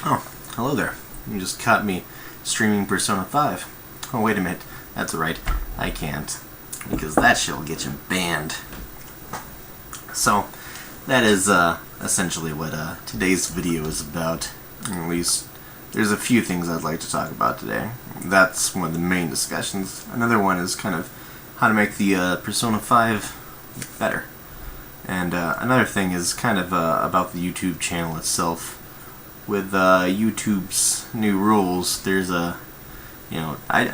Oh, hello there. You just caught me streaming Persona 5. Oh, wait a minute. That's right. I can't. Because that shit will get you banned. So, that is essentially what today's video is about. At least, there's a few things I'd like to talk about today. That's one of the main discussions. Another one is kind of how to make the Persona 5 better. And another thing is kind of about the YouTube channel itself. With YouTube's new rules, there's I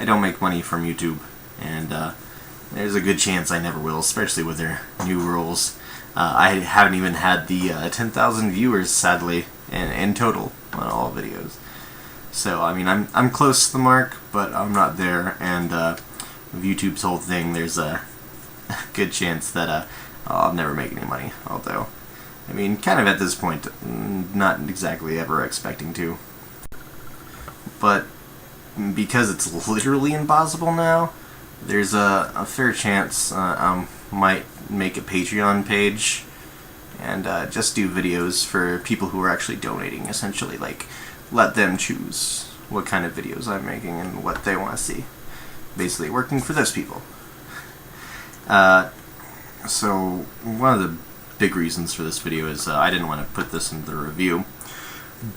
don't make money from YouTube, and there's a good chance I never will, especially with their new rules. I haven't even had the 10,000 viewers, sadly, in total on all videos. So, I mean, I'm close to the mark, but I'm not there, and with YouTube's whole thing, there's a good chance that I'll never make any money, although, I mean, kind of at this point, not exactly ever expecting to. But because it's literally impossible now, there's a fair chance I might make a Patreon page and just do videos for people who are actually donating, essentially. Like, let them choose what kind of videos I'm making and what they want to see. Basically, working for those people. So, one of the big reasons for this video is I didn't want to put this in the review,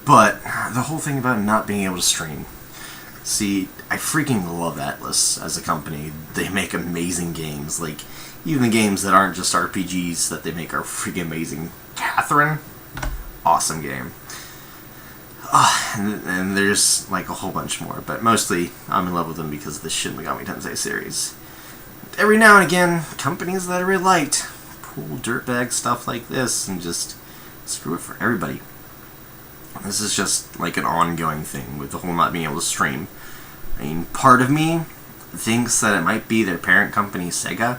but the whole thing about not being able to stream. See, I freaking love Atlus as a company. They make amazing games. Like, even the games that aren't just RPGs that they make are freaking amazing. Catherine, awesome game. And there's like a whole bunch more, but mostly I'm in love with them because of the Shin Megami Tensei series. Every now and again, companies that I really liked pull dirtbag stuff like this and just screw it for everybody. This is just like an ongoing thing with the whole not being able to stream. I mean, part of me thinks that it might be their parent company, Sega,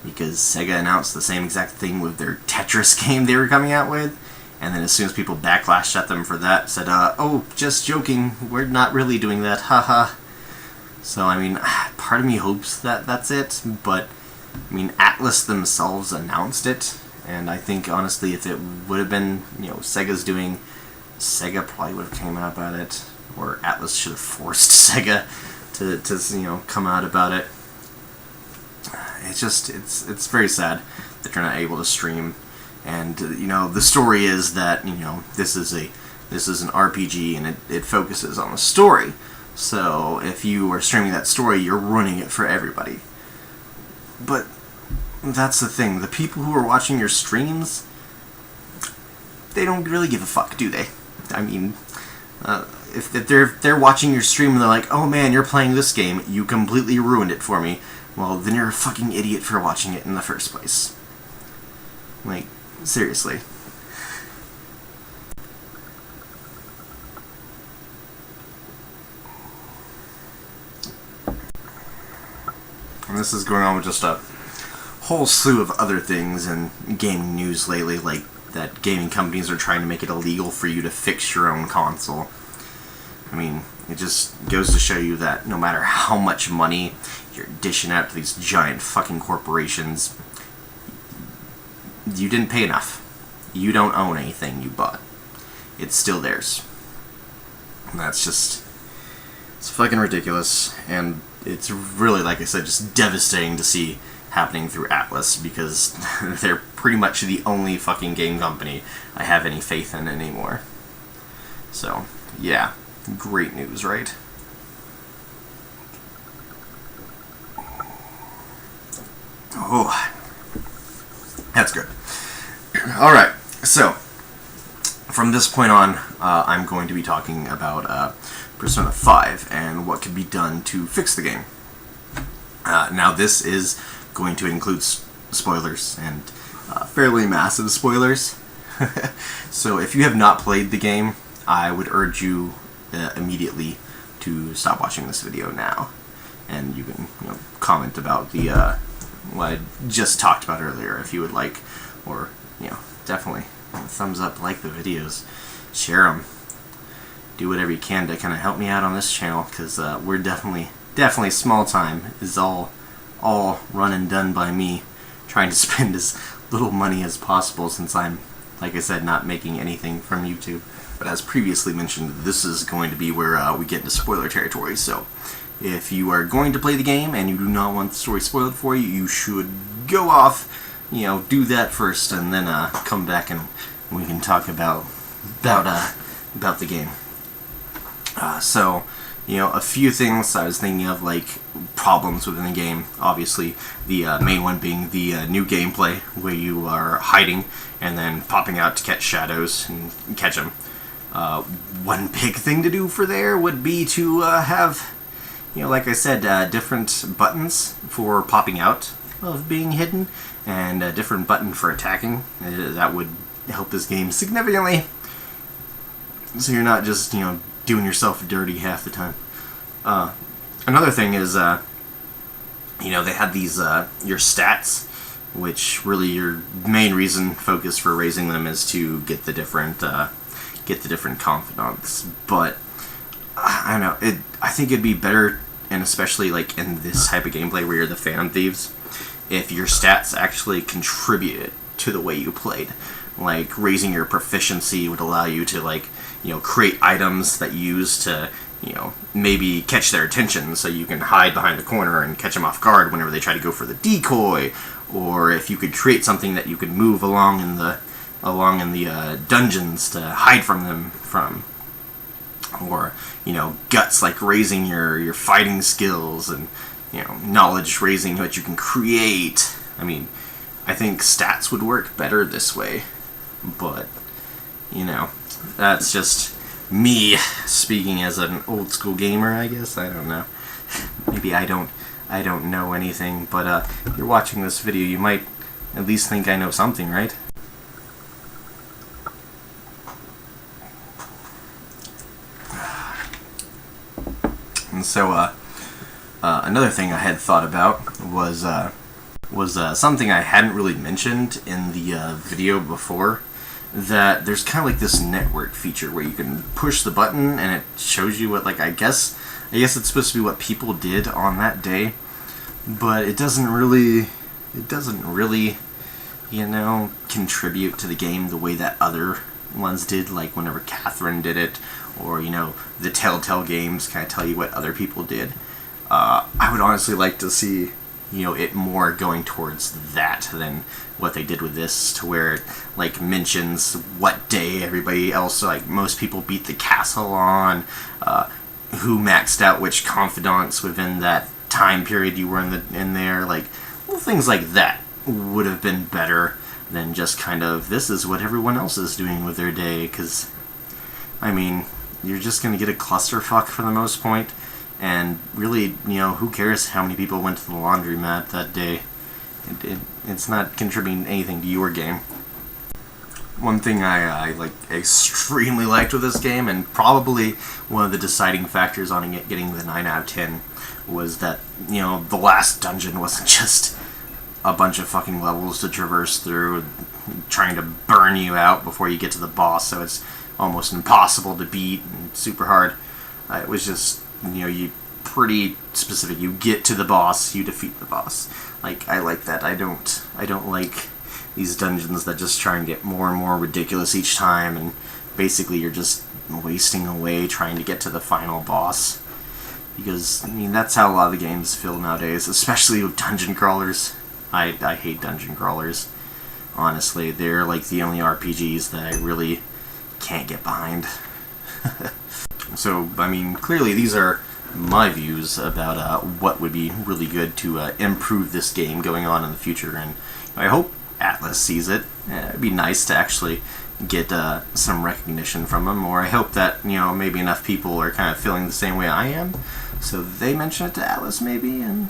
because Sega announced the same exact thing with their Tetris game they were coming out with, and then as soon as people backlashed at them for that, said, oh, just joking, we're not really doing that, haha. So, I mean, part of me hopes that that's it, but, I mean, Atlus themselves announced it, and I think, honestly, if it would have been, Sega's doing, Sega probably would have came out about it, or Atlus should have forced Sega to come out about it. It's just, it's very sad that you're not able to stream, and, the story is that, this is an RPG, and it focuses on the story. So, if you are streaming that story, you're ruining it for everybody. But, that's the thing. The people who are watching your streams, they don't really give a fuck, do they? I mean, if they're watching your stream and they're like, oh man, you're playing this game, you completely ruined it for me, well, then you're a fucking idiot for watching it in the first place. Like, seriously. And this is going on with just a whole slew of other things in gaming news lately, like that gaming companies are trying to make it illegal for you to fix your own console. I mean, it just goes to show you that no matter how much money you're dishing out to these giant fucking corporations, you didn't pay enough. You don't own anything you bought. It's still theirs. And that's just, it's fucking ridiculous, and it's really, like I said, just devastating to see happening through Atlus, because they're pretty much the only fucking game company I have any faith in anymore. So, yeah, great news, right? Oh, that's good. Alright, so, from this point on, I'm going to be talking about Persona 5 and what can be done to fix the game. Now, this is going to include spoilers, and fairly massive spoilers. So if you have not played the game, I would urge you immediately to stop watching this video now. And you can comment about the what I just talked about earlier if you would like, or definitely thumbs up, like the videos, share them, do whatever you can to kind of help me out on this channel, because we're definitely small time is all run and done by me, trying to spend as little money as possible, since I'm, like I said, not making anything from YouTube. But as previously mentioned, this is going to be where we get into spoiler territory, so if you are going to play the game and you do not want the story spoiled for you, you should go off, do that first, and then come back and we can talk about the game. So, a few things I was thinking of, like problems within the game. Obviously, the main one being the new gameplay, where you are hiding and then popping out to catch shadows and catch them. One big thing to do for there would be to have, like I said, different buttons for popping out of being hidden, and a different button for attacking. That would help this game significantly, so you're not just, doing yourself dirty half the time. Another thing is, they had these, your stats, which really your main focus for raising them is to get the different confidants. But I don't know, I think it'd be better, and especially like in this type of gameplay where you're the Phantom Thieves, if your stats actually contributed to the way you played. Like raising your proficiency would allow you to create items that you use to maybe catch their attention, so you can hide behind the corner and catch them off guard whenever they try to go for the decoy. Or if you could create something that you could move along in the dungeons to hide from them from. Or guts, like raising your fighting skills, and knowledge raising what you can create. I mean, I think stats would work better this way, but that's just me speaking as an old school gamer, I guess. I don't know. Maybe I don't know anything, but if you're watching this video, you might at least think I know something, right? And so, another thing I had thought about was something I hadn't really mentioned in the video before, that there's kind of like this network feature where you can push the button and it shows you what, I guess it's supposed to be what people did on that day, but it doesn't really contribute to the game the way that other ones did, like whenever Catherine did it, or the Telltale games kind of tell you what other people did. I would honestly like to see it more going towards that than what they did with this, to where it mentions what day everybody else, most people beat the castle on, who maxed out which confidants within that time period you were in there, things like that would have been better than just kind of, this is what everyone else is doing with their day, because I mean, you're just going to get a clusterfuck for the most point. And really, who cares how many people went to the laundromat that day? It's not contributing anything to your game. One thing I extremely liked with this game, and probably one of the deciding factors on it getting the 9 out of 10, was that, the last dungeon wasn't just a bunch of fucking levels to traverse through, trying to burn you out before you get to the boss, so it's almost impossible to beat and super hard. It was just, you pretty specific. You get to the boss, you defeat the boss. I like that. I don't like these dungeons that just try and get more and more ridiculous each time, and basically you're just wasting away trying to get to the final boss. Because, I mean, that's how a lot of the games feel nowadays, especially with dungeon crawlers. I hate dungeon crawlers. Honestly, they're the only RPGs that I really can't get behind. So, I mean, clearly these are my views about what would be really good to improve this game going on in the future, and I hope Atlus sees it. It'd be nice to actually get some recognition from them, or I hope that, maybe enough people are kind of feeling the same way I am, so they mention it to Atlus maybe, and,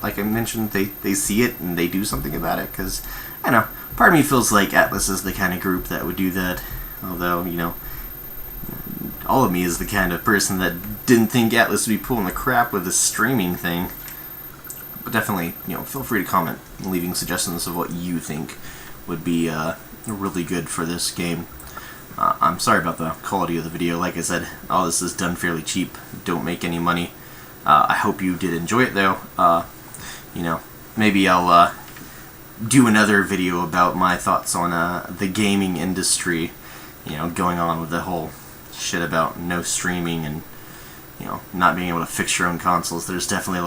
like I mentioned, they see it and they do something about it, because, I don't know, part of me feels like Atlus is the kind of group that would do that, although, all of me is the kind of person that didn't think Atlus would be pulling the crap with this streaming thing. But definitely, feel free to comment, leaving suggestions of what you think would be really good for this game. I'm sorry about the quality of the video. Like I said, all this is done fairly cheap. Don't make any money. I hope you did enjoy it, though. Maybe I'll do another video about my thoughts on the gaming industry going on with the whole shit about no streaming and not being able to fix your own consoles. There's definitely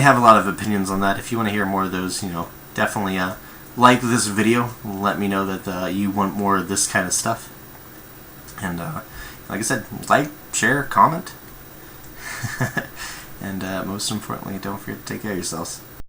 have a lot of opinions on that. If you want to hear more of those, definitely like this video. Let me know that you want more of this kind of stuff. And like I said, like, share, comment. And most importantly, don't forget to take care of yourselves.